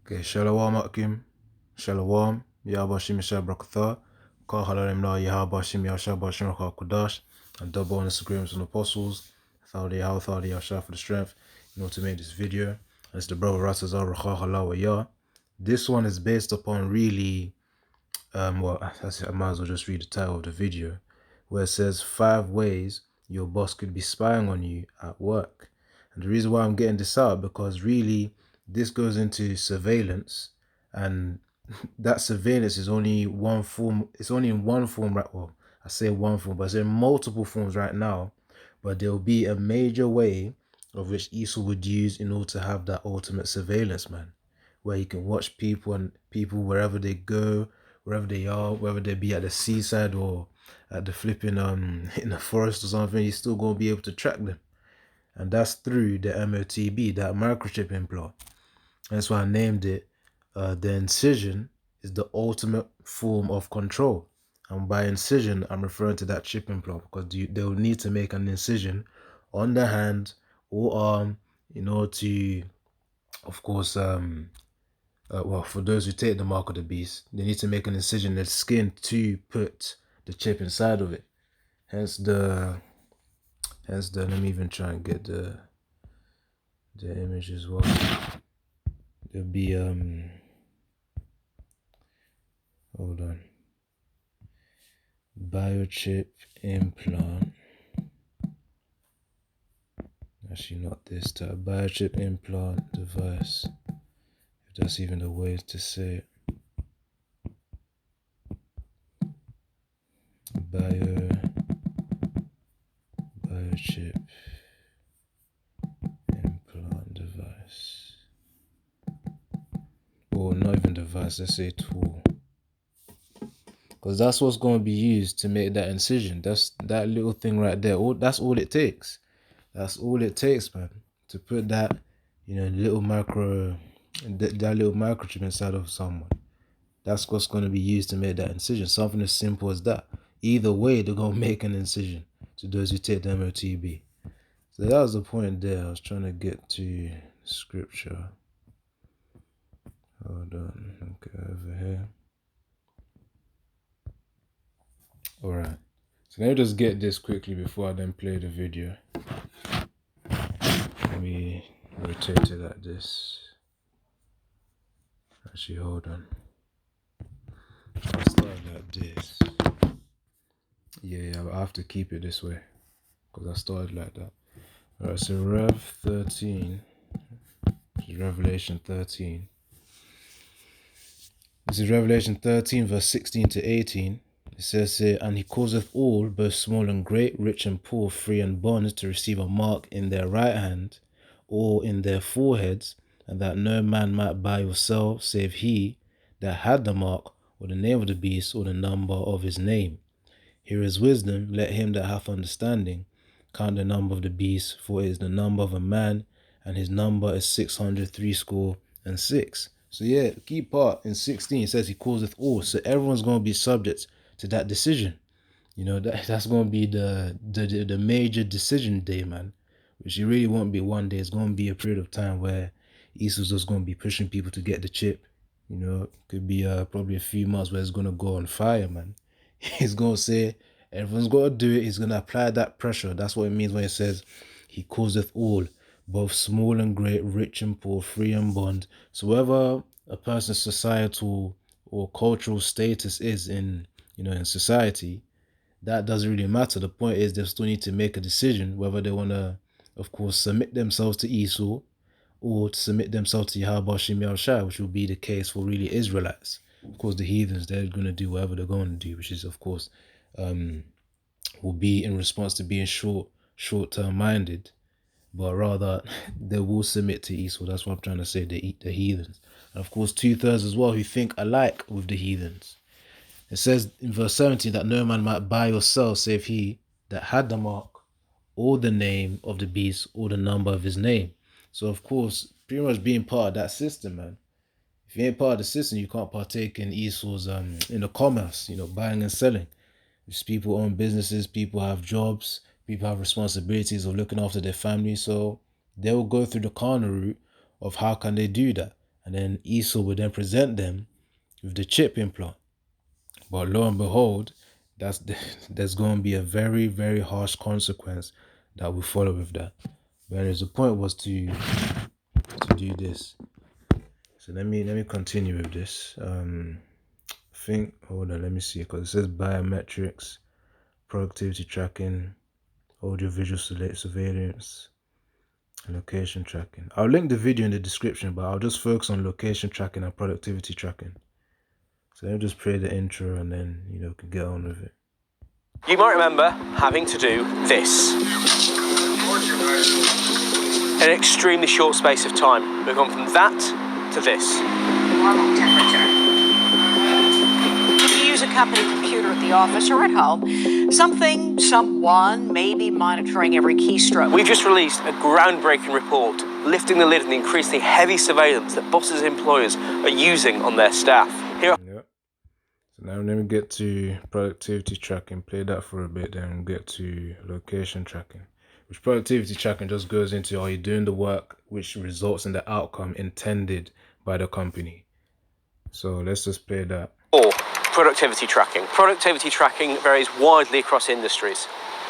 Okay, Shalom Akim, Shalom, Yahbashim Shabrakatha, Kal Halalim La Yahabashim Yashabashim Kudash, and double on Instagrams and apostles, Thali How Thali Yashah for the strength, to make this video. And it's the brother Rasazar Rakha Halawa Yah. This one is based upon really, I might as well just read the title of the video, where it says 5 ways your boss could be spying on you at work. And the reason why I'm getting this out, because really this goes into surveillance, and that surveillance is only one form. It's only in one form, right? Well, I say one form, but it's in multiple forms right now. But there will be a major way of which Esau would use in order to have that ultimate surveillance, man, where you can watch people and people wherever they go, wherever they are, whether they be at the seaside or at the flipping in the forest or something. You're still gonna be able to track them, and that's through the MOTB, that microchip implant. That's why I named it the incision is the ultimate form of control. And by incision, I'm referring to that chip implant, because they'll need to make an incision on the hand or arm in order to, of course, well, for those who take the mark of the beast, they need to make an incision in the skin to put the chip inside of it. Hence the, let me even try and get the image as well. There'll be, hold on. Biochip implant. Actually, not this type. Biochip implant device. If that's even the way to say it. Biochip implant device. Or not even device, let's say tool. Because that's what's going to be used to make that incision. That's that little thing right there. That's all it takes. That's all it takes, man. To put that, little that little microchip inside of someone. That's what's going to be used to make that incision. Something as simple as that. Either way, they're going to make an incision to those who take the MOTB. So that was the point there. I was trying to get to scripture. Hold on. Okay, over here. Alright. So let me just get this quickly before I then play the video. Let me rotate it like this. Actually, hold on. I'll start like this. Yeah, I have to keep it this way, because I started like that. Alright, so Rev 13, which is Revelation 13. This is Revelation 13, verse 16 to 18. It says here, and he causeth all, both small and great, rich and poor, free and bond, to receive a mark in their right hand or in their foreheads, and that no man might buy or sell, save he that had the mark, or the name of the beast, or the number of his name. Here is wisdom. Let him that hath understanding count the number of the beast, for it is the number of a man, and his number is 666. So yeah, the key part in 16 says he causeth all. So everyone's going to be subject to that decision. That's going to be the major decision day, man. Which it really won't be one day. It's going to be a period of time where Esau's just going to be pushing people to get the chip. Could be probably a few months where it's going to go on fire, man. He's going to say, everyone's got to do it. He's going to apply that pressure. That's what it means when it says, he causeth all, both small and great, rich and poor, free and bond. So whether a person's societal or cultural status is in society, that doesn't really matter. The point is they still need to make a decision whether they want to, of course, submit themselves to Esau or to submit themselves to Yahweh Shem Shai, which will be the case for really Israelites. Of course, the heathens, they're going to do whatever they're going to do, which is, of course, will be in response to being short-term minded, but rather they will submit to Esau. That's what I'm trying to say, the heathens. And of course, 2/3 as well who think alike with the heathens. It says in verse 17 that no man might buy or sell save he that had the mark, or the name of the beast, or the number of his name. So of course, pretty much being part of that system, man. If you ain't part of the system, you can't partake in Esau's in the commerce, buying and selling. Because people own businesses, people have jobs, people have responsibilities of looking after their family, so they will go through the carnal route of how can they do that. and then Esau would then present them with the chip implant. But lo and behold, there's going to be a very, very harsh consequence that will follow with that. Whereas the point was to do this. So let me continue with this. Hold on, let me see, because it says biometrics, productivity tracking, audiovisual surveillance, and location tracking. I'll link the video in the description, but I'll just focus on location tracking and productivity tracking. So let me just play the intro and then, we can get on with it. You might remember having to do this. In an extremely short space of time, we've gone from that to this. Normal temperature. If you use a company computer at the office or at home, someone may be monitoring every keystroke. We've just released a groundbreaking report lifting the lid on the increasingly heavy surveillance that bosses and employers are using on their staff. Yep. So now let me get to productivity tracking, play that for a bit, then we'll get to location tracking. Which productivity tracking just goes into, are you doing the work which results in the outcome intended by the company? So let's just play that. Or productivity tracking. Productivity tracking varies widely across industries.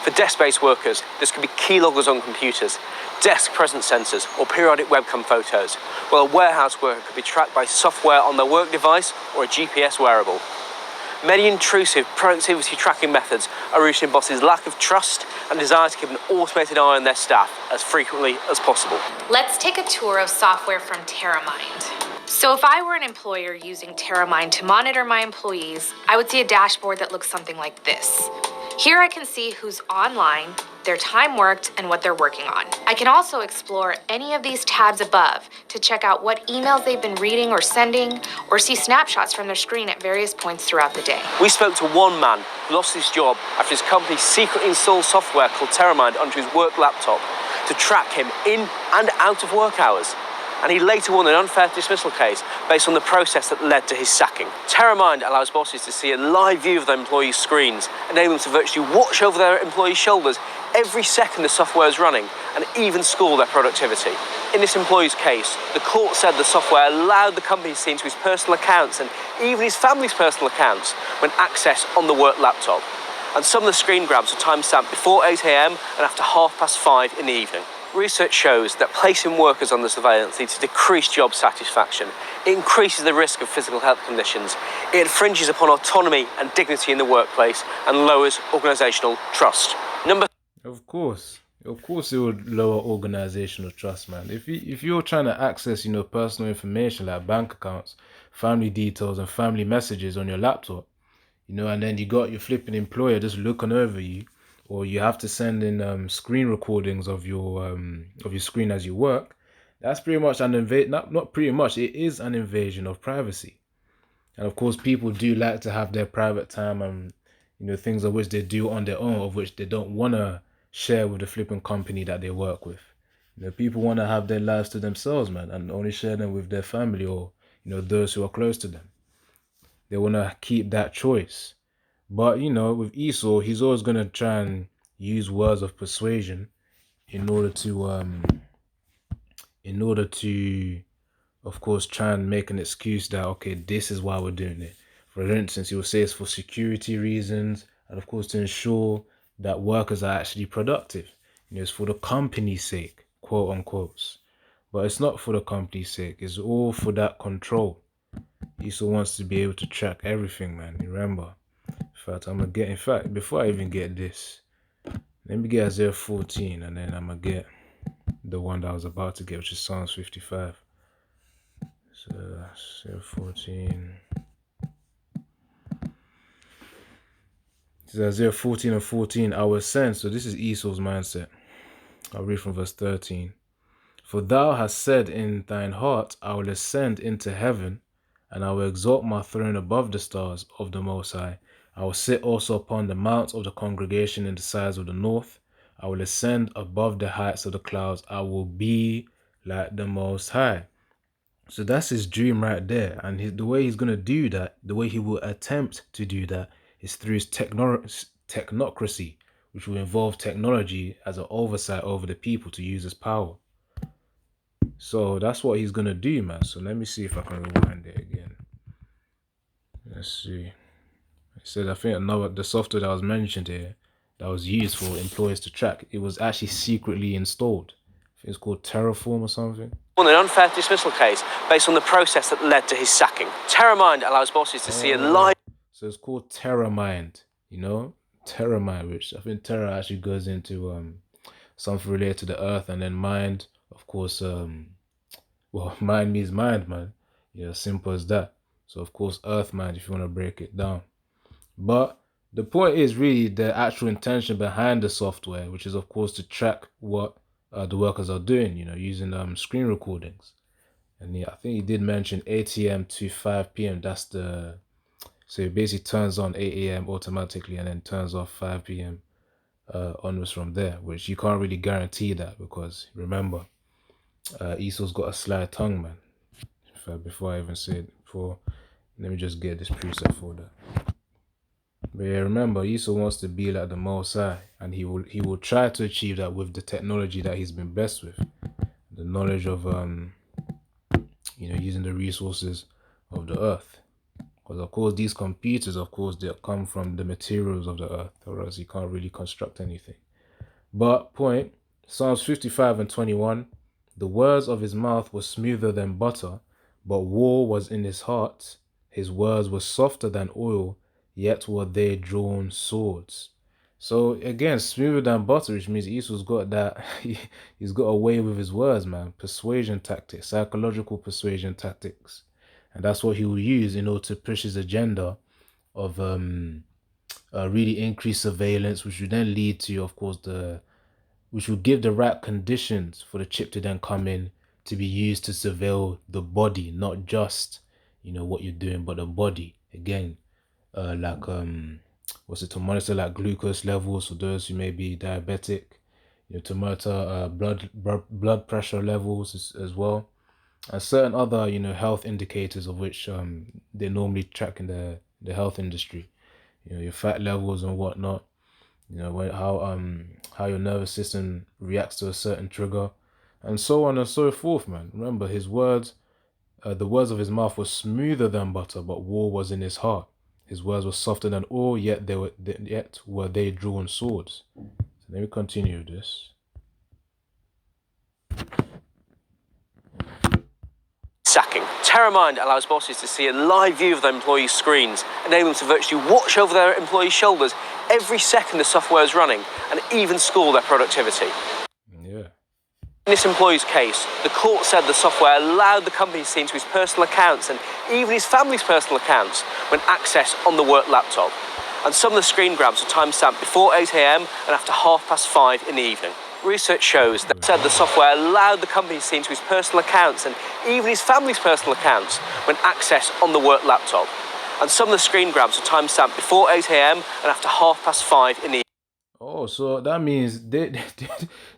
For desk-based workers, this could be key loggers on computers, desk presence sensors, or periodic webcam photos, while a warehouse worker could be tracked by software on their work device or a GPS wearable. Many intrusive productivity tracking methods are rooted in bosses' lack of trust and desire to keep an automated eye on their staff as frequently as possible. Let's take a tour of software from TerraMind. So if I were an employer using TerraMind to monitor my employees, I would see a dashboard that looks something like this. Here I can see who's online, their time worked, and what they're working on. I can also explore any of these tabs above to check out what emails they've been reading or sending, or see snapshots from their screen at various points throughout the day. We spoke to one man who lost his job after his company secretly installed software called TerraMind onto his work laptop to track him in and out of work hours. And he later won an unfair dismissal case based on the process that led to his sacking. TerraMind allows bosses to see a live view of their employees' screens, enabling them to virtually watch over their employees' shoulders every second the software is running, and even score their productivity. In this employee's case, the court said the software allowed the company to see into his personal accounts and even his family's personal accounts when accessed on the work laptop. And some of the screen grabs were timestamped before 8 a.m. and after 5:30 in the evening. Research shows that placing workers under surveillance leads to decreased job satisfaction. It increases the risk of physical health conditions. It infringes upon autonomy and dignity in the workplace and lowers organisational trust. Of course, it would lower organizational trust, man. If you're trying to access, personal information like bank accounts, family details, and family messages on your laptop, and then you got your flipping employer just looking over you, or you have to send in screen recordings of your screen as you work, that's pretty much an invasion. Not pretty much, it is an invasion of privacy. And of course, people do like to have their private time and things of which they do on their own, of which they don't want to share with the flipping company that they work with. People want to have their lives to themselves, man, and only share them with their family or those who are close to them. They want to keep that choice. But with Esau, he's always going to try and use words of persuasion in order to of course try and make an excuse that, okay, this is why we're doing it. For instance, he will say it's for security reasons, and of course to ensure that workers are actually productive. It's for the company's sake, quote unquote. But it's not for the company's sake. It's all for that control. Esau wants to be able to track everything, man. Remember. In fact, before I even get this, let me get Isaiah 14, and then I'm going to get the one that I was about to get, which is Psalms 55. So, Isaiah 14. This is Isaiah 14 and 14. I will send. So this is Esau's mindset. I'll read from verse 13. For thou hast said in thine heart, I will ascend into heaven, and I will exalt my throne above the stars of the Most High. I will sit also upon the mounts of the congregation in the sides of the north. I will ascend above the heights of the clouds. I will be like the Most High. So that's his dream right there. And the way he's going to do that, the way he will attempt to do that, is through his technocracy, which will involve technology as an oversight over the people to use as power. So that's what he's gonna do, man. So let me see if I can rewind it again. Let's see. It said, I think the software that was mentioned here that was used for employers to track, it was actually secretly installed. I think it's called Terraform or something. Won an unfair dismissal case based on the process that led to his sacking. TerraMind allows bosses to see a live... So it's called TerraMind, you know? TerraMind, which I think Terra actually goes into something related to the earth, and then mind, of course, well, mind means mind, man. Yeah, simple as that. So of course, earth mind, if you want to break it down. But the point is really the actual intention behind the software, which is of course to track what the workers are doing, you know, using screen recordings. And yeah, I think he did mention 8 a.m. to 5 p.m. That's the... So it basically turns on 8 a.m. automatically and then turns off 5 p.m. Onwards from there, which you can't really guarantee that because remember, Esau's got a sly tongue, man. In fact, before I even say it, let me just get this preset for that. But yeah, remember, Esau wants to be like the Most High, and he will try to achieve that with the technology that he's been blessed with, the knowledge of you know, using the resources of the earth. Because of course these computers, of course, they come from the materials of the earth, or else you can't really construct anything. But point, Psalms 55 and 21, the words of his mouth were smoother than butter, but war was in his heart. His words were softer than oil, yet were they drawn swords. So again, smoother than butter, which means Esau's got that, he's got a way with his words, man. Persuasion tactics, psychological persuasion tactics. And that's what he will use in order to push his agenda of really increased surveillance, which would then lead to, of course, which will give the right conditions for the chip to then come in to be used to surveil the body, not just, you know, what you're doing, but the body. Again, to monitor like glucose levels for those who may be diabetic, you know, to monitor blood pressure levels as well. And certain other, you know, health indicators of which they normally track in the health industry. You know, your fat levels and whatnot. You know, how your nervous system reacts to a certain trigger, and so on and so forth, man. Remember, his words, the words of his mouth were smoother than butter, but war was in his heart. His words were softer than oil, yet were they drawn swords. So let me continue this. Sacking. TerraMind allows bosses to see a live view of their employees' screens, enabling them to virtually watch over their employees' shoulders every second the software is running, and even score their productivity. Yeah. In this employee's case, the court said the software allowed the company to see into his personal accounts and even his family's personal accounts when accessed on the work laptop. And some of the screen grabs were timestamped before 8 a.m. and after 5:30 in the evening. Research shows that said the software allowed the company to see into his personal accounts and even his family's personal accounts when accessed on the work laptop. And some of the screen grabs were timestamped before 8 a.m. and after 5:30 in the evening. Oh, so that means they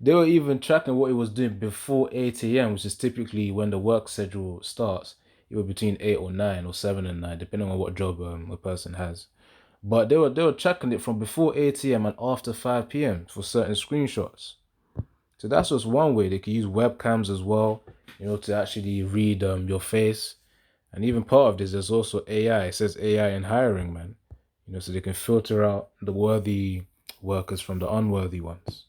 were even tracking what he was doing before 8 a.m., which is typically when the work schedule starts. It was between 8 or 9 or 7 and 9, depending on what job a person has. But they were tracking it from before 8 a.m. and after 5 p.m. for certain screenshots. So that's just one way. They could use webcams as well, you know, to actually read your face. And even part of this, there's also AI. It says AI in hiring, man. You know, so they can filter out the worthy workers from the unworthy ones.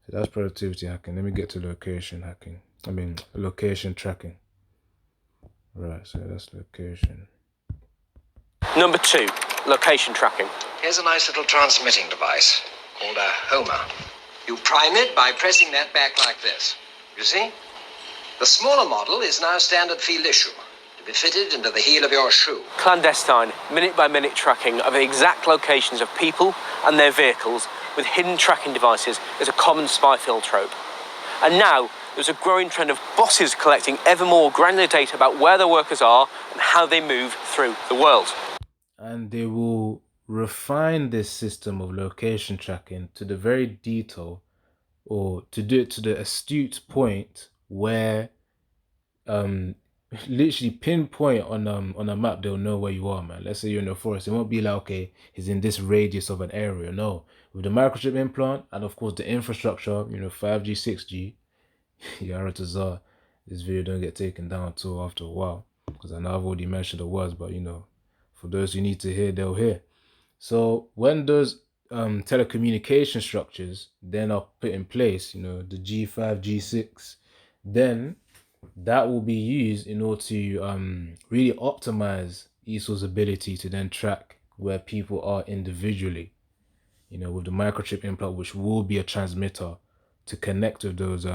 So that's productivity hacking. Let me get to location hacking. Location tracking. Right, so that's location. Number 2, location tracking. Here's a nice little transmitting device called a Homer. You prime it by pressing that back like this. You see? The smaller model is now standard field issue, to be fitted into the heel of your shoe. Clandestine, minute-by-minute tracking of the exact locations of people and their vehicles with hidden tracking devices is a common spy-filled trope. And now, there's a growing trend of bosses collecting ever more granular data about where their workers are and how they move through the world. And they will refine this system of location tracking to the very detail, or to do it to the astute point where literally pinpoint on a map, they'll know where you are, man. Let's say you're in the forest, it won't be like, okay, he's in this radius of an area. No, with the microchip implant and of course the infrastructure, you know, 5G, 6G, Yara to Zar, this video don't get taken down until after a while, because I know I've already mentioned the words, but for those who need to hear, they'll hear. So when those telecommunication structures then are put in place, the G5, G6, then that will be used in order to really optimize ESO's ability to then track where people are individually, with the microchip implant, which will be a transmitter to connect with those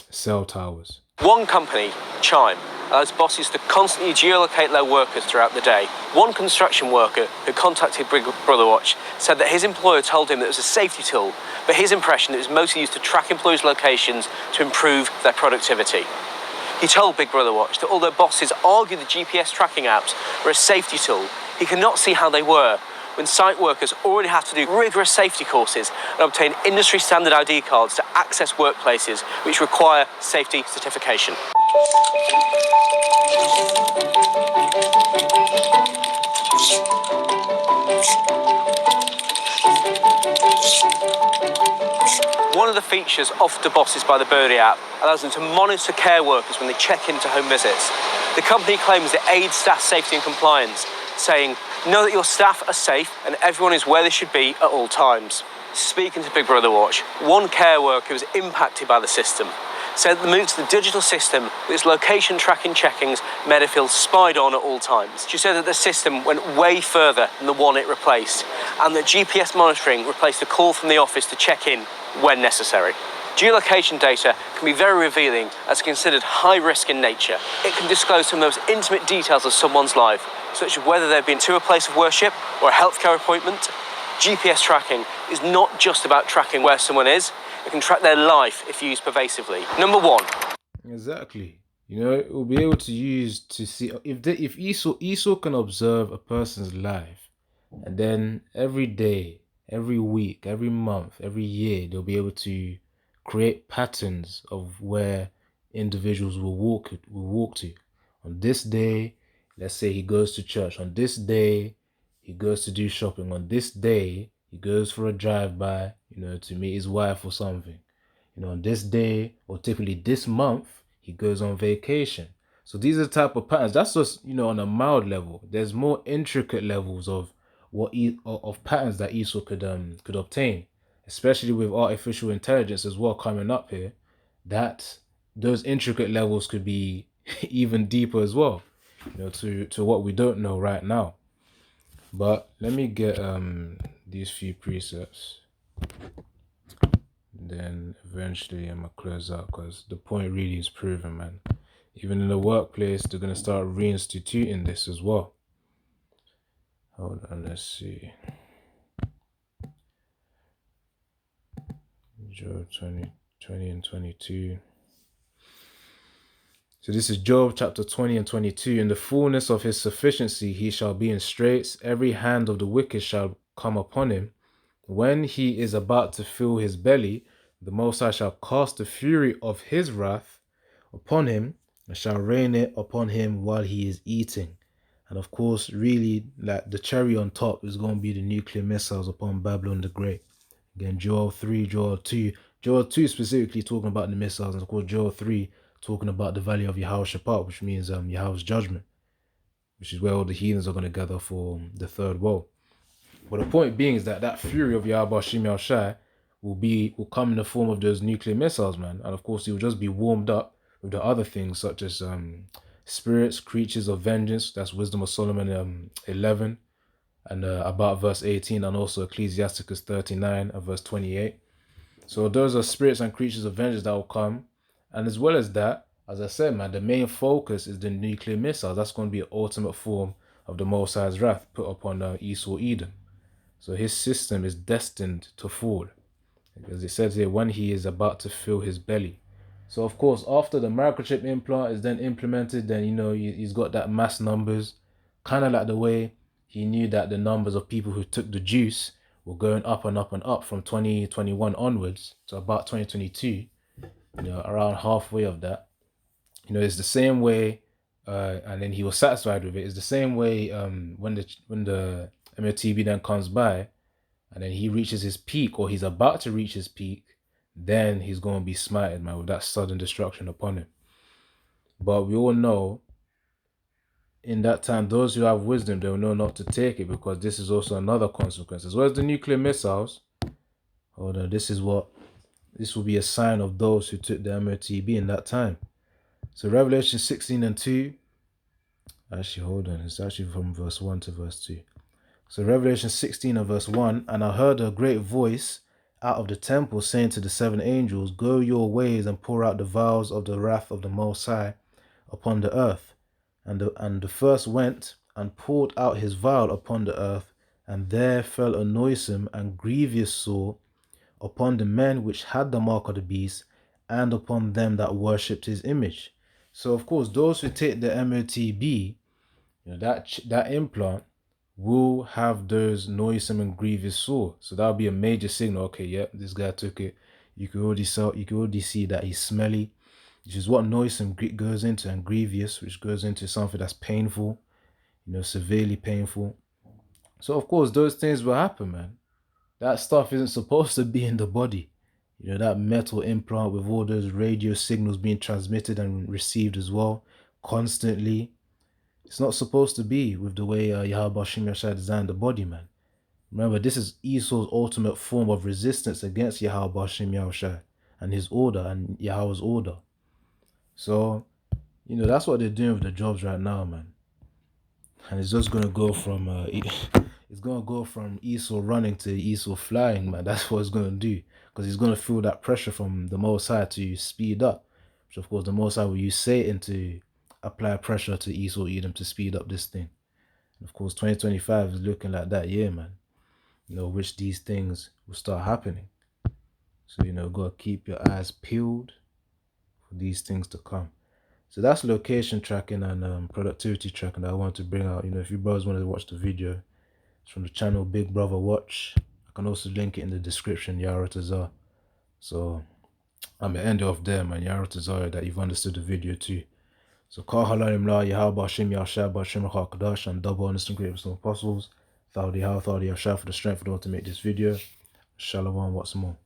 cell towers. One company, Chime, allows bosses to constantly geolocate their workers throughout the day. One construction worker who contacted Big Brother Watch said that his employer told him that it was a safety tool, but his impression it was mostly used to track employees' locations to improve their productivity. He told Big Brother Watch that although bosses argue the GPS tracking apps are a safety tool, he cannot see how they were when site workers already have to do rigorous safety courses and obtain industry standard ID cards to access workplaces which require safety certification. One of the features offered to bosses by the Birdie app allows them to monitor care workers when they check into home visits. The company claims it aids staff safety and compliance, saying, "Know that your staff are safe and everyone is where they should be at all times." Speaking to Big Brother Watch, one care worker who was impacted by the system said the move to the digital system with its location tracking checkings made her feel spied on at all times. She said that the system went way further than the one it replaced, and that GPS monitoring replaced a call from the office to check in when necessary. Geolocation data can be very revealing as considered high risk in nature. It can disclose some of the most intimate details of someone's life, such as whether they've been to a place of worship or a healthcare appointment. GPS tracking is not just about tracking where someone is, it can track their life if used pervasively. Number one. Exactly. It will be able to use to see if ESO can observe a person's life, and then every day, every week, every month, every year, they'll be able to create patterns of where individuals will walk to. On this day, let's say he goes to church. On this day, he goes to do shopping. On this day, he goes for a drive-by, to meet his wife or something. On this day, or typically this month, he goes on vacation. So these are the type of patterns. That's just, on a mild level. There's more intricate levels of of patterns that ESO could obtain, especially with artificial intelligence as well coming up here. That those intricate levels could be even deeper as well, to what we don't know right now. But let me get these few precepts, then eventually I'm gonna close out, because the point really is proven, man. Even in the workplace, they're gonna start reinstituting this as well. Hold on, let's see. Job 20 and 22. So this is Job chapter 20 and 22. In the fullness of his sufficiency he shall be in straits. Every hand of the wicked shall come upon him. When he is about to fill his belly, the Most High shall cast the fury of his wrath upon him, and shall rain it upon him while he is eating. And of course, really, like the cherry on top is going to be the nuclear missiles upon Babylon the Great. Again, Joel 3, Joel 2. Joel 2 specifically talking about the missiles, and of course Joel 3 talking about the valley of Yehoshaphat, which means Yahweh's judgment, which is where all the heathens are going to gather for the third woe. But the point being is that fury of Yahweh Shim El Shai will come in the form of those nuclear missiles, man. And of course, it will just be warmed up with the other things such as spirits, creatures of vengeance. That's Wisdom of Solomon 11 and about verse 18, and also Ecclesiasticus 39 and verse 28. So those are spirits and creatures of vengeance that will come. And as well as that, as I said, man, the main focus is the nuclear missiles. That's going to be an ultimate form of the Most High's wrath put upon Esau Edom. So his system is destined to fall, because it says here, when he is about to fill his belly. So of course, after the microchip implant is then implemented, then he's got that mass numbers, kind of like the way he knew that the numbers of people who took the juice were going up and up and up from 2021 onwards to about 2022. Around halfway of that, it's the same way, and then he was satisfied with it. It's the same way when the MOTB then comes by, and then he reaches his peak, or he's about to reach his peak, then he's going to be smited, man, with that sudden destruction upon him. But we all know in that time, those who have wisdom, they will know not to take it, because this is also another consequence. As well as the nuclear missiles, hold on, this will be a sign of those who took the MOTB in that time. So Revelation 16 and 2, actually, hold on, it's actually from verse 1 to verse 2. So Revelation 16 and verse 1, and I heard a great voice out of the temple saying to the 7 angels, go your ways and pour out the vials of the wrath of the Most High upon the earth. And the first went and poured out his vial upon the earth, and there fell a noisome and grievous sore upon the men which had the mark of the beast, and upon them that worshipped his image. So of course, those who take the MOTB, that implant will have those noisome and grievous sore. So that'll be a major signal. Okay, yeah, this guy took it. You can already see that he's smelly, which is what noisome goes into, and grievous, which goes into something that's painful, severely painful. So of course, those things will happen, man. That stuff isn't supposed to be in the body. That metal implant with all those radio signals being transmitted and received as well, constantly. It's not supposed to be with the way Yahweh Shem Yahshua designed the body, man. Remember, this is Esau's ultimate form of resistance against Yahweh Shem Yahshua and his order and Yahweh's order. So, that's what they're doing with the jobs right now, man. And it's just gonna go from Esau running to Esau flying, man. That's what it's gonna do, because he's gonna feel that pressure from the Most High to speed up. Which of course the Most High will use Satan to apply pressure to Esau Edom to speed up this thing. And of course, 2025 is looking like that year, man. Which these things will start happening. So gotta keep your eyes peeled for these things to come. So that's location tracking and productivity tracking that I want to bring out. If you brothers want to watch the video, it's from the channel Big Brother Watch. I can also link it in the description, Yara Tazar. So I'm gonna end it off there, man. Yara Tazar, that you've understood the video too. So Kal Halalim La Yahweh Hashem Yahshua Hashem Kadash, and double honest and great apostles. Thought Yahweh Yahshua for the strength for the one to make this video. Shalom, what's more.